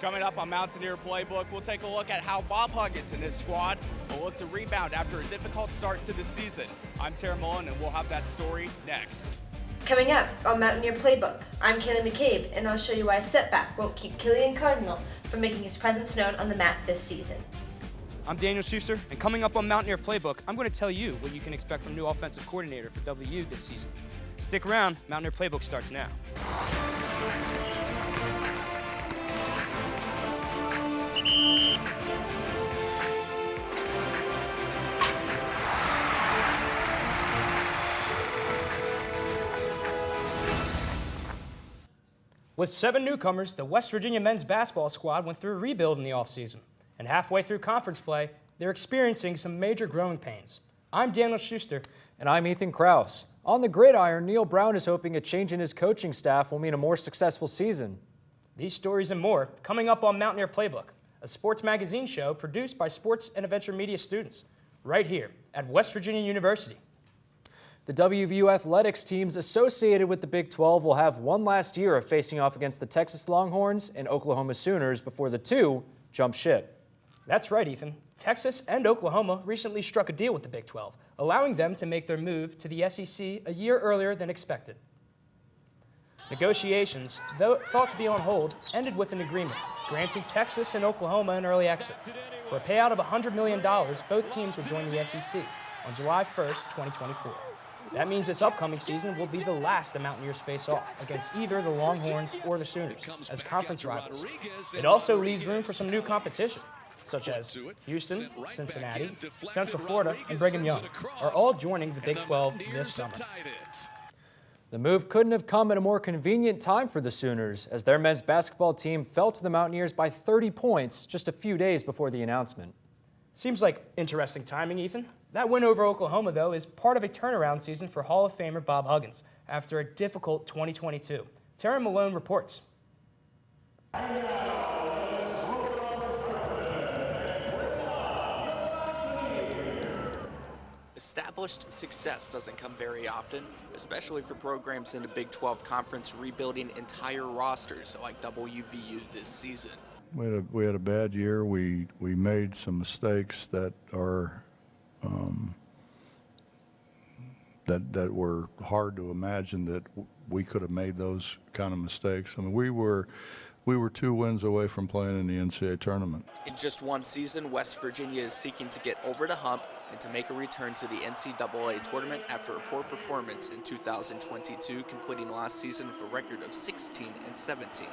Coming up on Mountaineer Playbook, we'll take a look at how Bob Huggins and his squad will look to rebound after a difficult start to the season. I'm Tara Mullen, and we'll have that story next. Coming up on Mountaineer Playbook, I'm Kaylee McCabe, and I'll show you why a setback won't keep Killian Cardinal from making his presence known on the mat this season. I'm Daniel Schuster, and coming up on Mountaineer Playbook, I'm going to tell you what you can expect from new offensive coordinator for WU this season. Stick around, Mountaineer Playbook starts now. With 7 newcomers, the West Virginia men's basketball squad went through a rebuild in the offseason. And halfway through conference play, they're experiencing some major growing pains. I'm Daniel Schuster. And I'm Ethan Kraus. On the gridiron, Neil Brown is hoping a change in his coaching staff will mean a more successful season. These stories and more coming up on Mountaineer Playbook, a sports magazine show produced by sports and adventure media students, right here at West Virginia University. The WVU athletics teams associated with the Big 12 will have one last year of facing off against the Texas Longhorns and Oklahoma Sooners before the two jump ship. That's right, Ethan. Texas and Oklahoma recently struck a deal with the Big 12, allowing them to make their move to the SEC a year earlier than expected. Negotiations, though thought to be on hold, ended with an agreement granting Texas and Oklahoma an early exit. For a payout of $100 million, both teams would join the SEC on July 1st, 2024. That means this upcoming season will be the last the Mountaineers face off against either the Longhorns or the Sooners as conference rivals. It also leaves room for some new competition, such as Houston, Cincinnati, Central Florida, and Brigham Young are all joining the Big 12 this summer. The move couldn't have come at a more convenient time for the Sooners, as their men's basketball team fell to the Mountaineers by 30 points just a few days before the announcement. Seems like interesting timing, Ethan. That win over Oklahoma, though, is part of a turnaround season for Hall of Famer Bob Huggins after a difficult 2022. Tara Malone reports. Established success doesn't come very often, especially for programs in the Big 12 Conference rebuilding entire rosters like WVU this season. We had a bad year. We made some mistakes that are that were hard to imagine that we could have made those kind of mistakes. I mean, we were 2 wins away from playing in the NCAA tournament. In just one season, West Virginia is seeking to get over the hump and to make a return to the NCAA tournament after a poor performance in 2022, completing last season with a record of 16-17.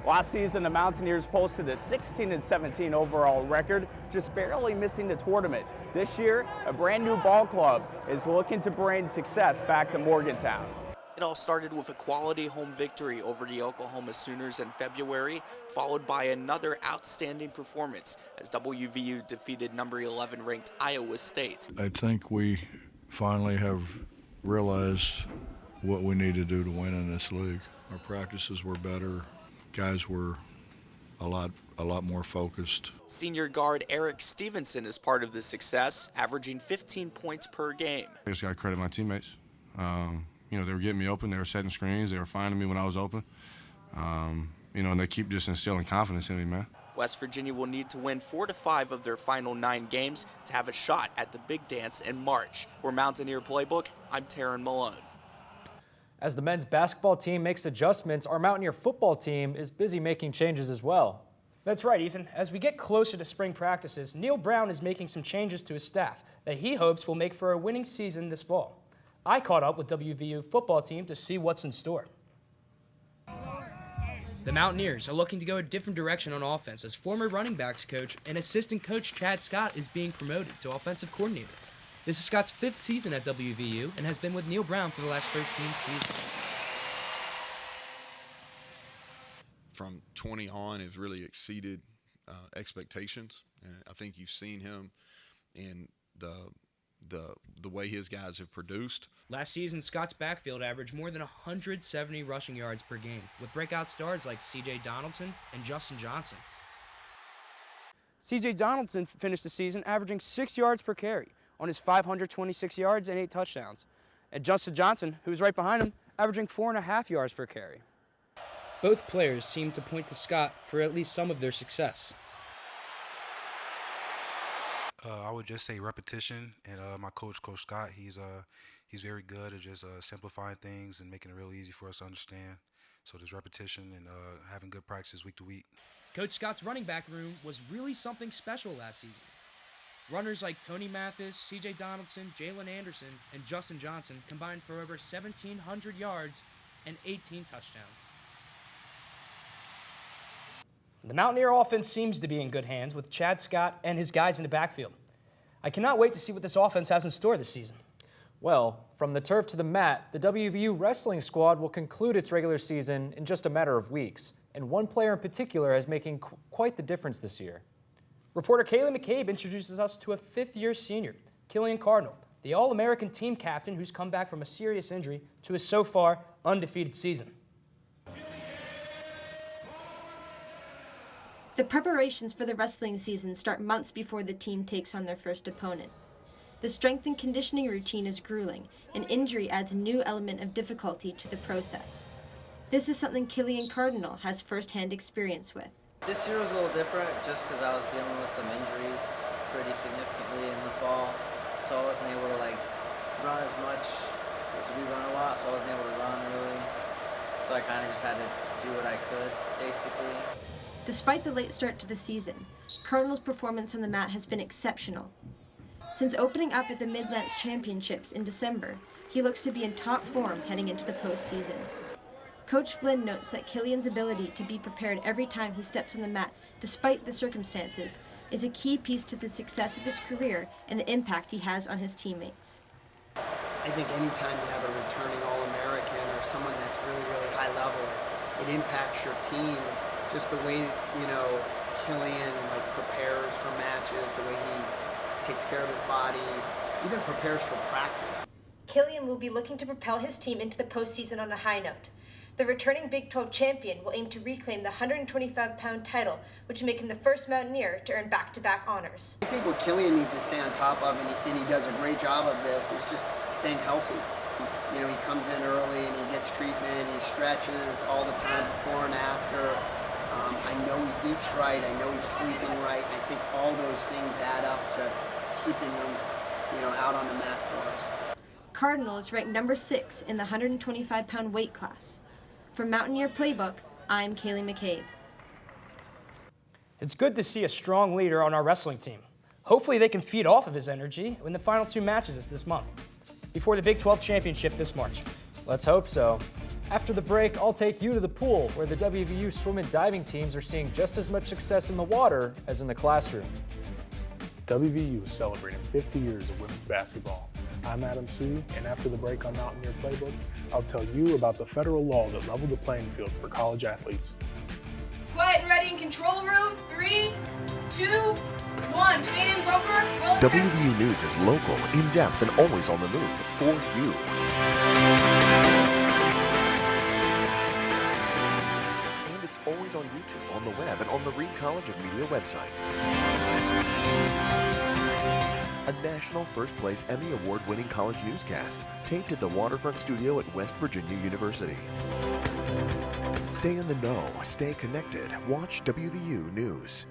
Last season, the Mountaineers posted a 16-17 overall record, just barely missing the tournament. This year, a brand new ball club is looking to bring success back to Morgantown. It all started with a quality home victory over the Oklahoma Sooners in February, followed by another outstanding performance as WVU defeated number 11 ranked Iowa State. I think we finally have realized what we need to do to win in this league. Our practices were better. Guys were a lot more focused. Senior guard Eric Stevenson is part of the success, averaging 15 points per game. I just got to credit my teammates. They were getting me open. They were setting screens. They were finding me when I was open. And they keep just instilling confidence in me, man. West Virginia will need to win 4 to 5 of their final 9 games to have a shot at the big dance in March. For Mountaineer Playbook, I'm Taryn Malone. As the men's basketball team makes adjustments, our Mountaineer football team is busy making changes as well. That's right, Ethan. As we get closer to spring practices, Neil Brown is making some changes to his staff that he hopes will make for a winning season this fall. I caught up with WVU football team to see what's in store. The Mountaineers are looking to go a different direction on offense as former running backs coach and assistant coach Chad Scott is being promoted to offensive coordinator. This is Scott's 5th season at WVU and has been with Neil Brown for the last 13 seasons. From 20 on, has really exceeded expectations, and I think you've seen him in the way his guys have produced. Last season, Scott's backfield averaged more than 170 rushing yards per game, with breakout stars like C.J. Donaldson and Justin Johnson. C.J. Donaldson finished the season averaging 6 yards per carry on his 526 yards and 8 touchdowns. And Justin Johnson, who was right behind him, averaging 4.5 yards per carry. Both players seem to point to Scott for at least some of their success. I would just say repetition, and my coach, Coach Scott, he's very good at just simplifying things and making it real easy for us to understand. So there's repetition and having good practices week to week. Coach Scott's running back room was really something special last season. Runners like Tony Mathis, C.J. Donaldson, Jalen Anderson, and Justin Johnson combined for over 1,700 yards and 18 touchdowns. The Mountaineer offense seems to be in good hands with Chad Scott and his guys in the backfield. I cannot wait to see what this offense has in store this season. Well, from the turf to the mat, the WVU wrestling squad will conclude its regular season in just a matter of weeks, and one player in particular is making quite the difference this year. Reporter Kaylee McCabe introduces us to a fifth-year senior, Killian Cardinal, the All-American team captain who's come back from a serious injury to his so far undefeated season. The preparations for the wrestling season start months before the team takes on their first opponent. The strength and conditioning routine is grueling, and injury adds a new element of difficulty to the process. This is something Killian Cardinal has first-hand experience with. This year was a little different just because I was dealing with some injuries pretty significantly in the fall, so I wasn't able to run as much because we run a lot, so I wasn't able to run really. So I kind of just had to do what I could, basically. Despite the late start to the season, Cardinal's performance on the mat has been exceptional. Since opening up at the Midlands Championships in December, he looks to be in top form heading into the postseason. Coach Flynn notes that Killian's ability to be prepared every time he steps on the mat, despite the circumstances, is a key piece to the success of his career and the impact he has on his teammates. I think anytime you have a returning All-American or someone that's really, really high level, it impacts your team. Just the way, Killian prepares for matches, the way he takes care of his body, even prepares for practice. Killian will be looking to propel his team into the postseason on a high note. The returning Big 12 champion will aim to reclaim the 125-pound title, which will make him the first Mountaineer to earn back-to-back honors. I think what Killian needs to stay on top of, and he does a great job of this, is just staying healthy. He comes in early and he gets treatment, he stretches all the time before and after. I know he eats right, I know he's sleeping right. I think all those things add up to keeping him, out on the mat for us. Cardinal is ranked number 6 in the 125-pound weight class. For Mountaineer Playbook, I'm Kaylee McCabe. It's good to see a strong leader on our wrestling team. Hopefully they can feed off of his energy in the final 2 matches this month, before the Big 12 championship this March. Let's hope so. After the break, I'll take you to the pool, where the WVU swim and diving teams are seeing just as much success in the water as in the classroom. WVU is celebrating 50 years of women's basketball. I'm Adam C., and after the break on Mountaineer Playbook, I'll tell you about the federal law that leveled the playing field for college athletes. Quiet and ready in control room. 3, 2, 1. Fade in bumper. WVU News is local, in-depth, and always on the move for you. Always on YouTube, on the web, and on the Reed College of Media website. A national first place Emmy Award-winning college newscast taped at the Waterfront Studio at West Virginia University. Stay in the know, stay connected, watch WVU News.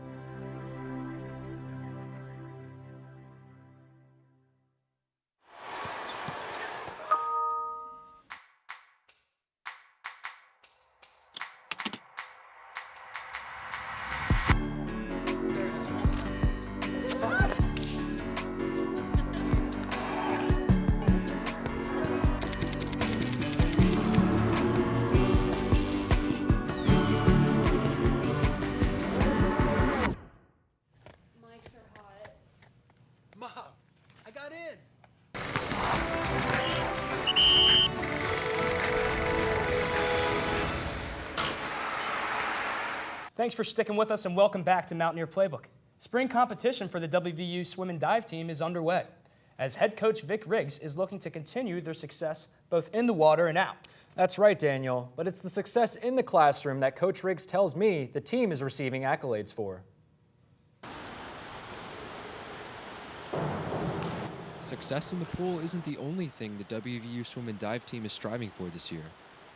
Thanks for sticking with us and welcome back to Mountaineer Playbook. Spring competition for the WVU swim and dive team is underway, as head coach Vic Riggs is looking to continue their success both in the water and out. That's right, Daniel, but it's the success in the classroom that Coach Riggs tells me the team is receiving accolades for. Success in the pool isn't the only thing the WVU swim and dive team is striving for this year.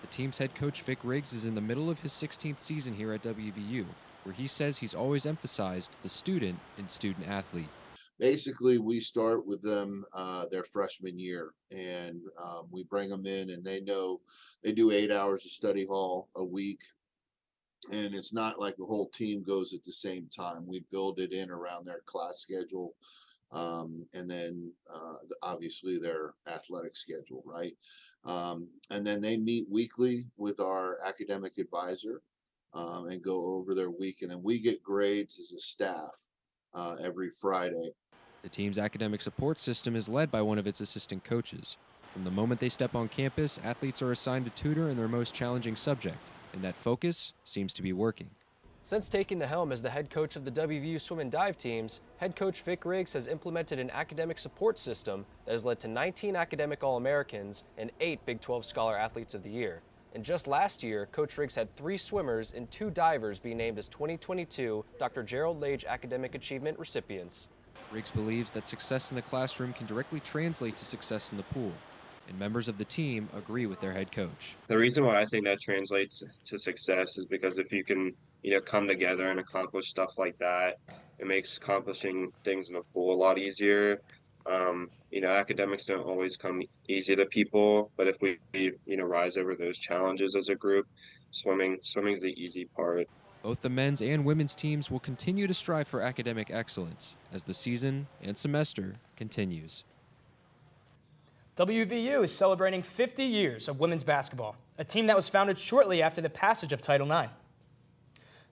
The team's head coach, Vic Riggs, is in the middle of his 16th season here at WVU, where he says he's always emphasized the student and student-athlete. Basically, we start with them their freshman year, and we bring them in, and they know they do 8 hours of study hall a week, and it's not like the whole team goes at the same time. We build it in around their class schedule, and then obviously their athletic schedule, right? And then they meet weekly with our academic advisor and go over their week, and then we get grades as a staff every Friday. The team's academic support system is led by one of its assistant coaches. From the moment they step on campus, athletes are assigned a tutor in their most challenging subject, and that focus seems to be working. Since taking the helm as the head coach of the WVU swim and dive teams, head coach Vic Riggs has implemented an academic support system that has led to 19 academic All-Americans and 8 Big 12 Scholar Athletes of the Year. And just last year, Coach Riggs had 3 swimmers and 2 divers be named as 2022 Dr. Gerald Lage Academic Achievement recipients. Riggs believes that success in the classroom can directly translate to success in the pool, and members of the team agree with their head coach. The reason why I think that translates to success is because if you can, come together and accomplish stuff like that, it makes accomplishing things in the pool a lot easier. Academics don't always come easy to people, but if we, rise over those challenges as a group, swimming's the easy part. Both the men's and women's teams will continue to strive for academic excellence as the season and semester continues. WVU is celebrating 50 years of women's basketball, a team that was founded shortly after the passage of Title IX.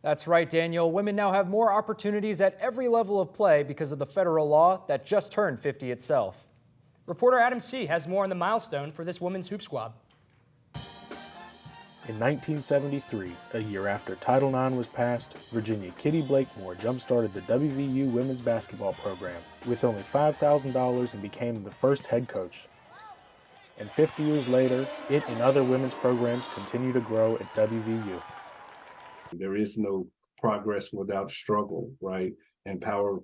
That's right, Daniel. Women now have more opportunities at every level of play because of the federal law that just turned 50 itself. Reporter Adam C. has more on the milestone for this women's hoop squad. In 1973, a year after Title IX was passed, Virginia Kitty Blakemore jump-started the WVU women's basketball program with only $5,000 and became the first head coach. And 50 years later, it and other women's programs continue to grow at WVU. There is no progress without struggle, right? And power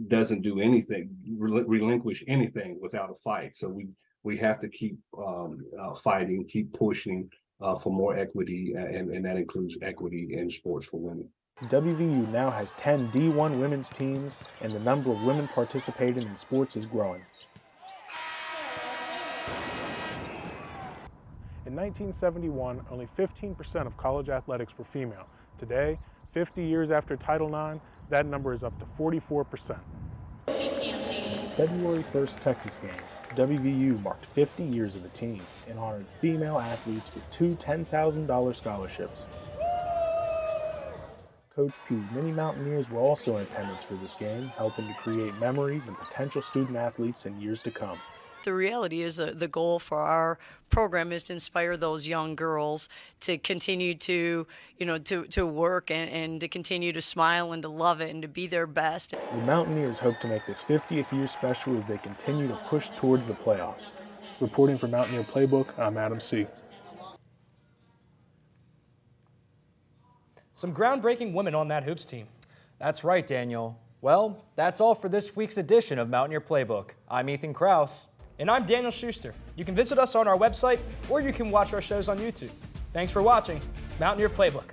doesn't do anything, relinquish anything without a fight. So we have to keep fighting, keep pushing for more equity, and that includes equity in sports for women. WVU now has 10 D1 women's teams, and the number of women participating in sports is growing. In 1971, only 15% of college athletics were female. Today, 50 years after Title IX, that number is up to 44%. February 1st Texas game, WVU marked 50 years of the team and honored female athletes with 2 $10,000 scholarships. Coach P's Mini Mountaineers were also in attendance for this game, helping to create memories and potential student athletes in years to come. The reality is the goal for our program is to inspire those young girls to continue to, to work and to continue to smile and to love it and to be their best. The Mountaineers hope to make this 50th year special as they continue to push towards the playoffs. Reporting for Mountaineer Playbook, I'm Adam C. Some groundbreaking women on that hoops team. That's right, Daniel. Well, that's all for this week's edition of Mountaineer Playbook. I'm Ethan Kraus. And I'm Daniel Schuster. You can visit us on our website or you can watch our shows on YouTube. Thanks for watching Mountaineer Playbook.